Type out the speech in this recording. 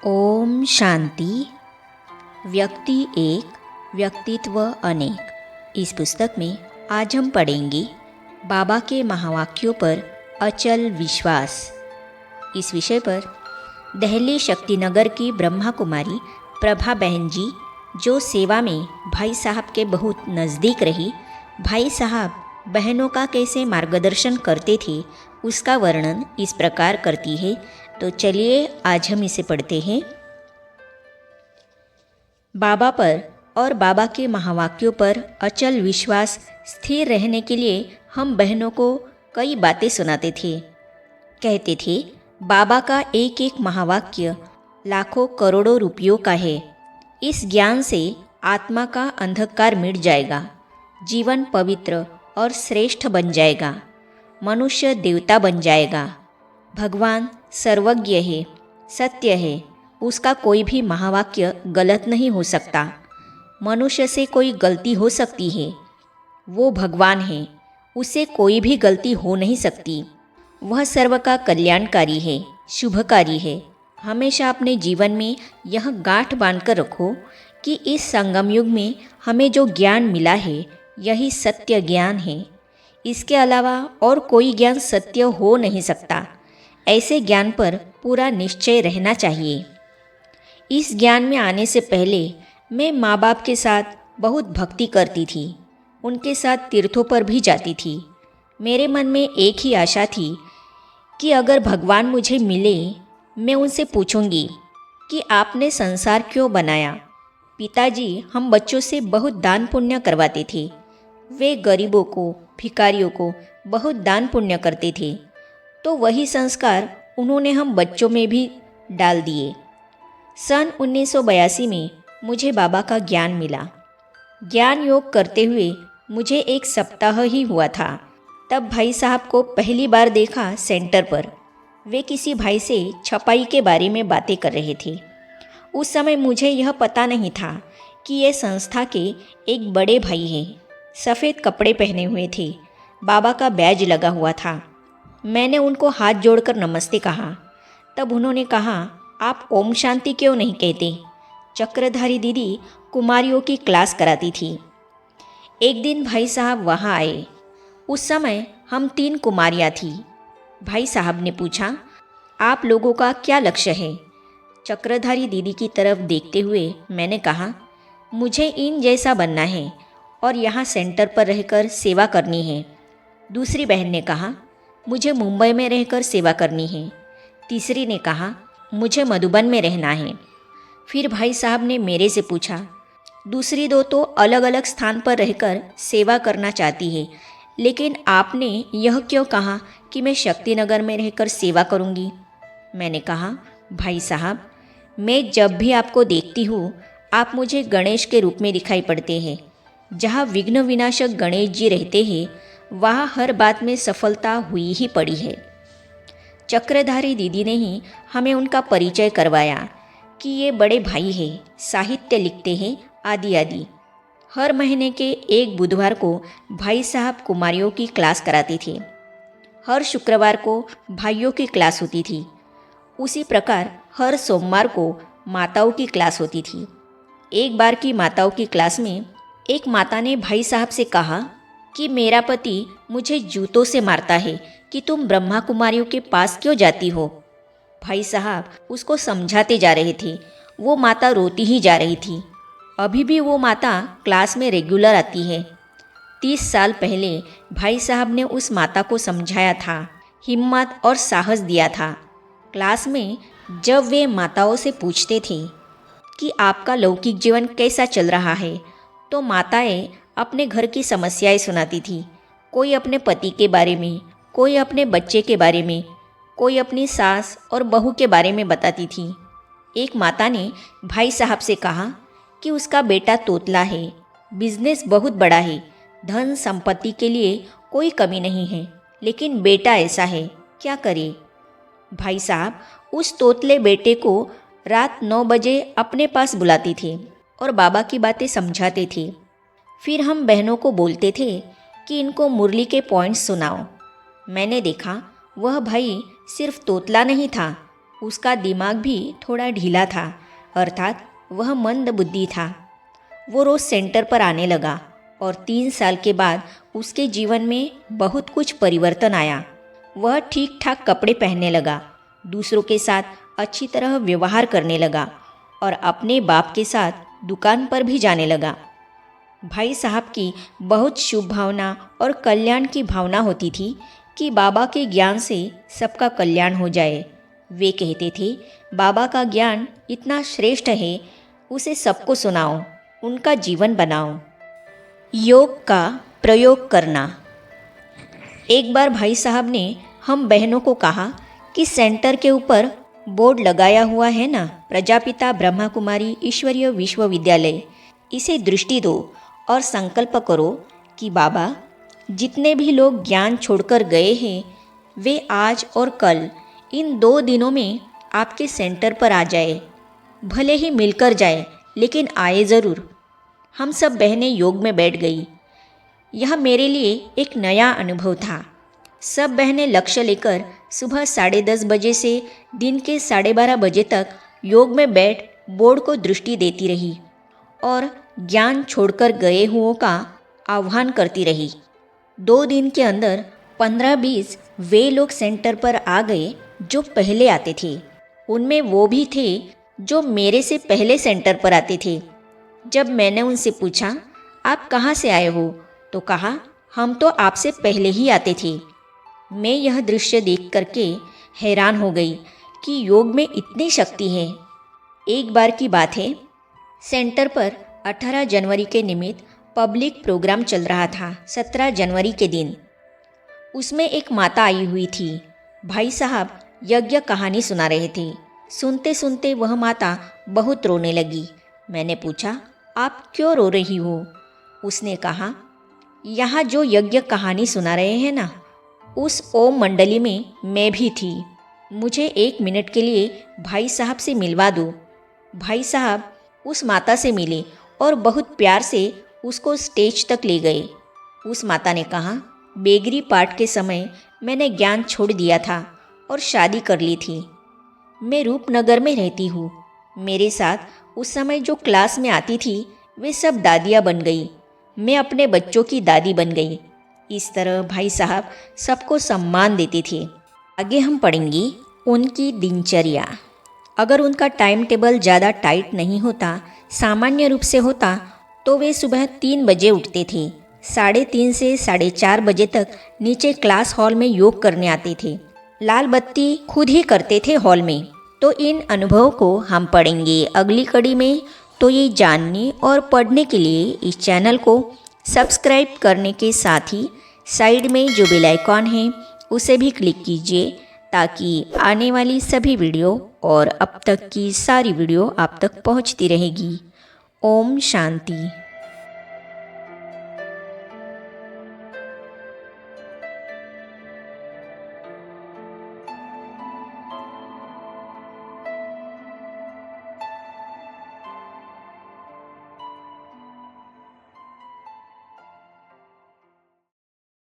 ओम शांति। व्यक्ति एक, व्यक्तित्व अनेक। इस पुस्तक में आज हम पढ़ेंगे बाबा के महावाक्यों पर अचल विश्वास। इस विषय पर दिल्ली शक्तिनगर की ब्रह्मा कुमारी प्रभा बहन जी, जो सेवा में भाई साहब के बहुत नज़दीक रही, भाई साहब बहनों का कैसे मार्गदर्शन करते थे उसका वर्णन इस प्रकार करती है। तो चलिए आज हम इसे पढ़ते हैं। बाबा पर और बाबा के महावाक्यों पर अचल विश्वास स्थिर रहने के लिए हम बहनों को कई बातें सुनाते थे। कहते थे बाबा का एक एक महावाक्य लाखों करोड़ों रुपयों का है। इस ज्ञान से आत्मा का अंधकार मिट जाएगा, जीवन पवित्र और श्रेष्ठ बन जाएगा, मनुष्य देवता बन जाएगा। भगवान सर्वज्ञ है, सत्य है, उसका कोई भी महावाक्य गलत नहीं हो सकता। मनुष्य से कोई गलती हो सकती है, वो भगवान है, उससे कोई भी गलती हो नहीं सकती। वह सर्व का कल्याणकारी है, शुभकारी है। हमेशा अपने जीवन में यह गांठ बांधकर रखो कि इस संगम युग में हमें जो ज्ञान मिला है यही सत्य ज्ञान है। इसके अलावा और कोई ज्ञान सत्य हो नहीं सकता। ऐसे ज्ञान पर पूरा निश्चय रहना चाहिए। इस ज्ञान में आने से पहले मैं माँ बाप के साथ बहुत भक्ति करती थी, उनके साथ तीर्थों पर भी जाती थी। मेरे मन में एक ही आशा थी कि अगर भगवान मुझे मिले, मैं उनसे पूछूंगी कि आपने संसार क्यों बनाया। पिताजी हम बच्चों से बहुत दान पुण्य करवाते थे। वे गरीबों को, भिखारियों को बहुत दान पुण्य करते थे, तो वही संस्कार उन्होंने हम बच्चों में भी डाल दिए। सन 1982 में मुझे बाबा का ज्ञान मिला। ज्ञान योग करते हुए मुझे एक सप्ताह ही हुआ था। तब भाई साहब को पहली बार देखा सेंटर पर। वे किसी भाई से छपाई के बारे में बातें कर रहे थे। उस समय मुझे यह पता नहीं था कि ये संस्था के एक बड़े भाई हैं। सफ़ेद कपड़े पहने हुए थे, बाबा का बैज लगा हुआ था। मैंने उनको हाथ जोड़कर नमस्ते कहा। तब उन्होंने कहा, आप ओम शांति क्यों नहीं कहते? चक्रधारी दीदी कुमारियों की क्लास कराती थी। एक दिन भाई साहब वहाँ आए। उस समय हम 3 कुमारियाँ थी। भाई साहब ने पूछा, आप लोगों का क्या लक्ष्य है? चक्रधारी दीदी की तरफ देखते हुए मैंने कहा, मुझे इन जैसा बनना है और यहाँ सेंटर पर रहकर सेवा करनी है। दूसरी बहन ने कहा, मुझे मुंबई में रहकर सेवा करनी है। तीसरी ने कहा, मुझे मधुबन में रहना है। फिर भाई साहब ने मेरे से पूछा, दूसरी 2 तो अलग अलग स्थान पर रहकर सेवा करना चाहती है, लेकिन आपने यह क्यों कहा कि मैं शक्तिनगर में रहकर सेवा करूंगी? मैंने कहा, भाई साहब, मैं जब भी आपको देखती हूँ आप मुझे गणेश के रूप में दिखाई पड़ते हैं। जहाँ विघ्न विनाशक गणेश जी रहते हैं वहाँ हर बात में सफलता हुई ही पड़ी है। चक्रधारी दीदी ने ही हमें उनका परिचय करवाया कि ये बड़े भाई हैं, साहित्य लिखते हैं, आदि आदि। हर महीने के एक बुधवार को भाई साहब कुमारियों की क्लास कराते थे। हर शुक्रवार को भाइयों की क्लास होती थी। उसी प्रकार हर सोमवार को माताओं की क्लास होती थी। एक बार की माताओं की क्लास में एक माता ने भाई साहब से कहा कि मेरा पति मुझे जूतों से मारता है कि तुम ब्रह्मा कुमारियों के पास क्यों जाती हो। भाई साहब उसको समझाते जा रहे थे। वो माता रोती ही जा रही थी। अभी भी वो माता क्लास में रेगुलर आती है। 30 साल पहले भाई साहब ने उस माता को समझाया था, हिम्मत और साहस दिया था। क्लास में जब वे माताओं से पूछते थे कि आपका लौकिक जीवन कैसा चल रहा है, तो माताएं अपने घर की समस्याएं सुनाती थी। कोई अपने पति के बारे में, कोई अपने बच्चे के बारे में, कोई अपनी सास और बहू के बारे में बताती थी। एक माता ने भाई साहब से कहा कि उसका बेटा तोतला है, बिजनेस बहुत बड़ा है, धन संपत्ति के लिए कोई कमी नहीं है, लेकिन बेटा ऐसा है, क्या करे? भाई साहब उस तोतले बेटे को रात 9 बजे अपने पास बुलाते थे और बाबा की बातें समझाते थे। फिर हम बहनों को बोलते थे कि इनको मुरली के पॉइंट्स सुनाओ। मैंने देखा वह भाई सिर्फ तोतला नहीं था, उसका दिमाग भी थोड़ा ढीला था, अर्थात वह मंद बुद्धि था। वो रोज़ सेंटर पर आने लगा और 3 साल के बाद उसके जीवन में बहुत कुछ परिवर्तन आया। वह ठीक ठाक कपड़े पहनने लगा, दूसरों के साथ अच्छी तरह व्यवहार करने लगा और अपने बाप के साथ दुकान पर भी जाने लगा। भाई साहब की बहुत शुभ भावना और कल्याण की भावना होती थी कि बाबा के ज्ञान से सबका कल्याण हो जाए। वे कहते थे, बाबा का ज्ञान इतना श्रेष्ठ है, उसे सबको सुनाओ, उनका जीवन बनाओ। योग का प्रयोग करना। एक बार भाई साहब ने हम बहनों को कहा कि सेंटर के ऊपर बोर्ड लगाया हुआ है ना, प्रजापिता ब्रह्मा कुमारी ईश्वरीय विश्वविद्यालय, इसे दृष्टि दो और संकल्प करो कि बाबा जितने भी लोग ज्ञान छोड़कर गए हैं वे आज और कल इन 2 दिनों में आपके सेंटर पर आ जाए। भले ही मिलकर जाए लेकिन आए ज़रूर। हम सब बहनें योग में बैठ गई। यह मेरे लिए एक नया अनुभव था। सब बहनें लक्ष्य लेकर सुबह 10:30 बजे से दिन के 12:30 बजे तक योग में बैठ बोर्ड को दृष्टि देती रही और ज्ञान छोड़कर गए हुओं का आह्वान करती रही। 2 दिन के अंदर 15-20 वे लोग सेंटर पर आ गए जो पहले आते थे। उनमें वो भी थे जो मेरे से पहले सेंटर पर आते थे। जब मैंने उनसे पूछा, आप कहाँ से आए हो, तो कहा, हम तो आपसे पहले ही आते थे। मैं यह दृश्य देख करके हैरान हो गई कि योग में इतनी शक्ति है। एक बार की बात है, सेंटर पर 18 जनवरी के निमित्त पब्लिक प्रोग्राम चल रहा था। 17 जनवरी के दिन उसमें एक माता आई हुई थी। भाई साहब यज्ञ कहानी सुना रहे थे। सुनते सुनते वह माता बहुत रोने लगी। मैंने पूछा, आप क्यों रो रही हो? उसने कहा, यहाँ जो यज्ञ कहानी सुना रहे हैं ना, उस ओम मंडली में मैं भी थी। मुझे 1 मिनट के लिए भाई साहब से मिलवा दो। भाई साहब उस माता से मिले और बहुत प्यार से उसको स्टेज तक ले गए। उस माता ने कहा, बेगरी पाठ के समय मैंने ज्ञान छोड़ दिया था और शादी कर ली थी। मैं रूपनगर में रहती हूँ। मेरे साथ उस समय जो क्लास में आती थी वे सब दादियाँ बन गई। मैं अपने बच्चों की दादी बन गई। इस तरह भाई साहब सबको सम्मान देते थे। आगे हम पढ़ेंगे उनकी दिनचर्या। अगर उनका टाइम टेबल ज़्यादा टाइट नहीं होता, सामान्य रूप से होता, तो वे सुबह 3 बजे उठते थे। 3:30 से 4:30 बजे तक नीचे क्लास हॉल में योग करने आते थे। लाल बत्ती खुद ही करते थे हॉल में। तो इन अनुभवों को हम पढ़ेंगे अगली कड़ी में। तो ये जानने और पढ़ने के लिए इस चैनल को सब्सक्राइब करने के साथ ही साइड में जो बेल आइकॉन है उसे भी क्लिक कीजिए, ताकि आने वाली सभी वीडियो और अब तक की सारी वीडियो आप तक पहुंचती रहेगी। ओम शांति।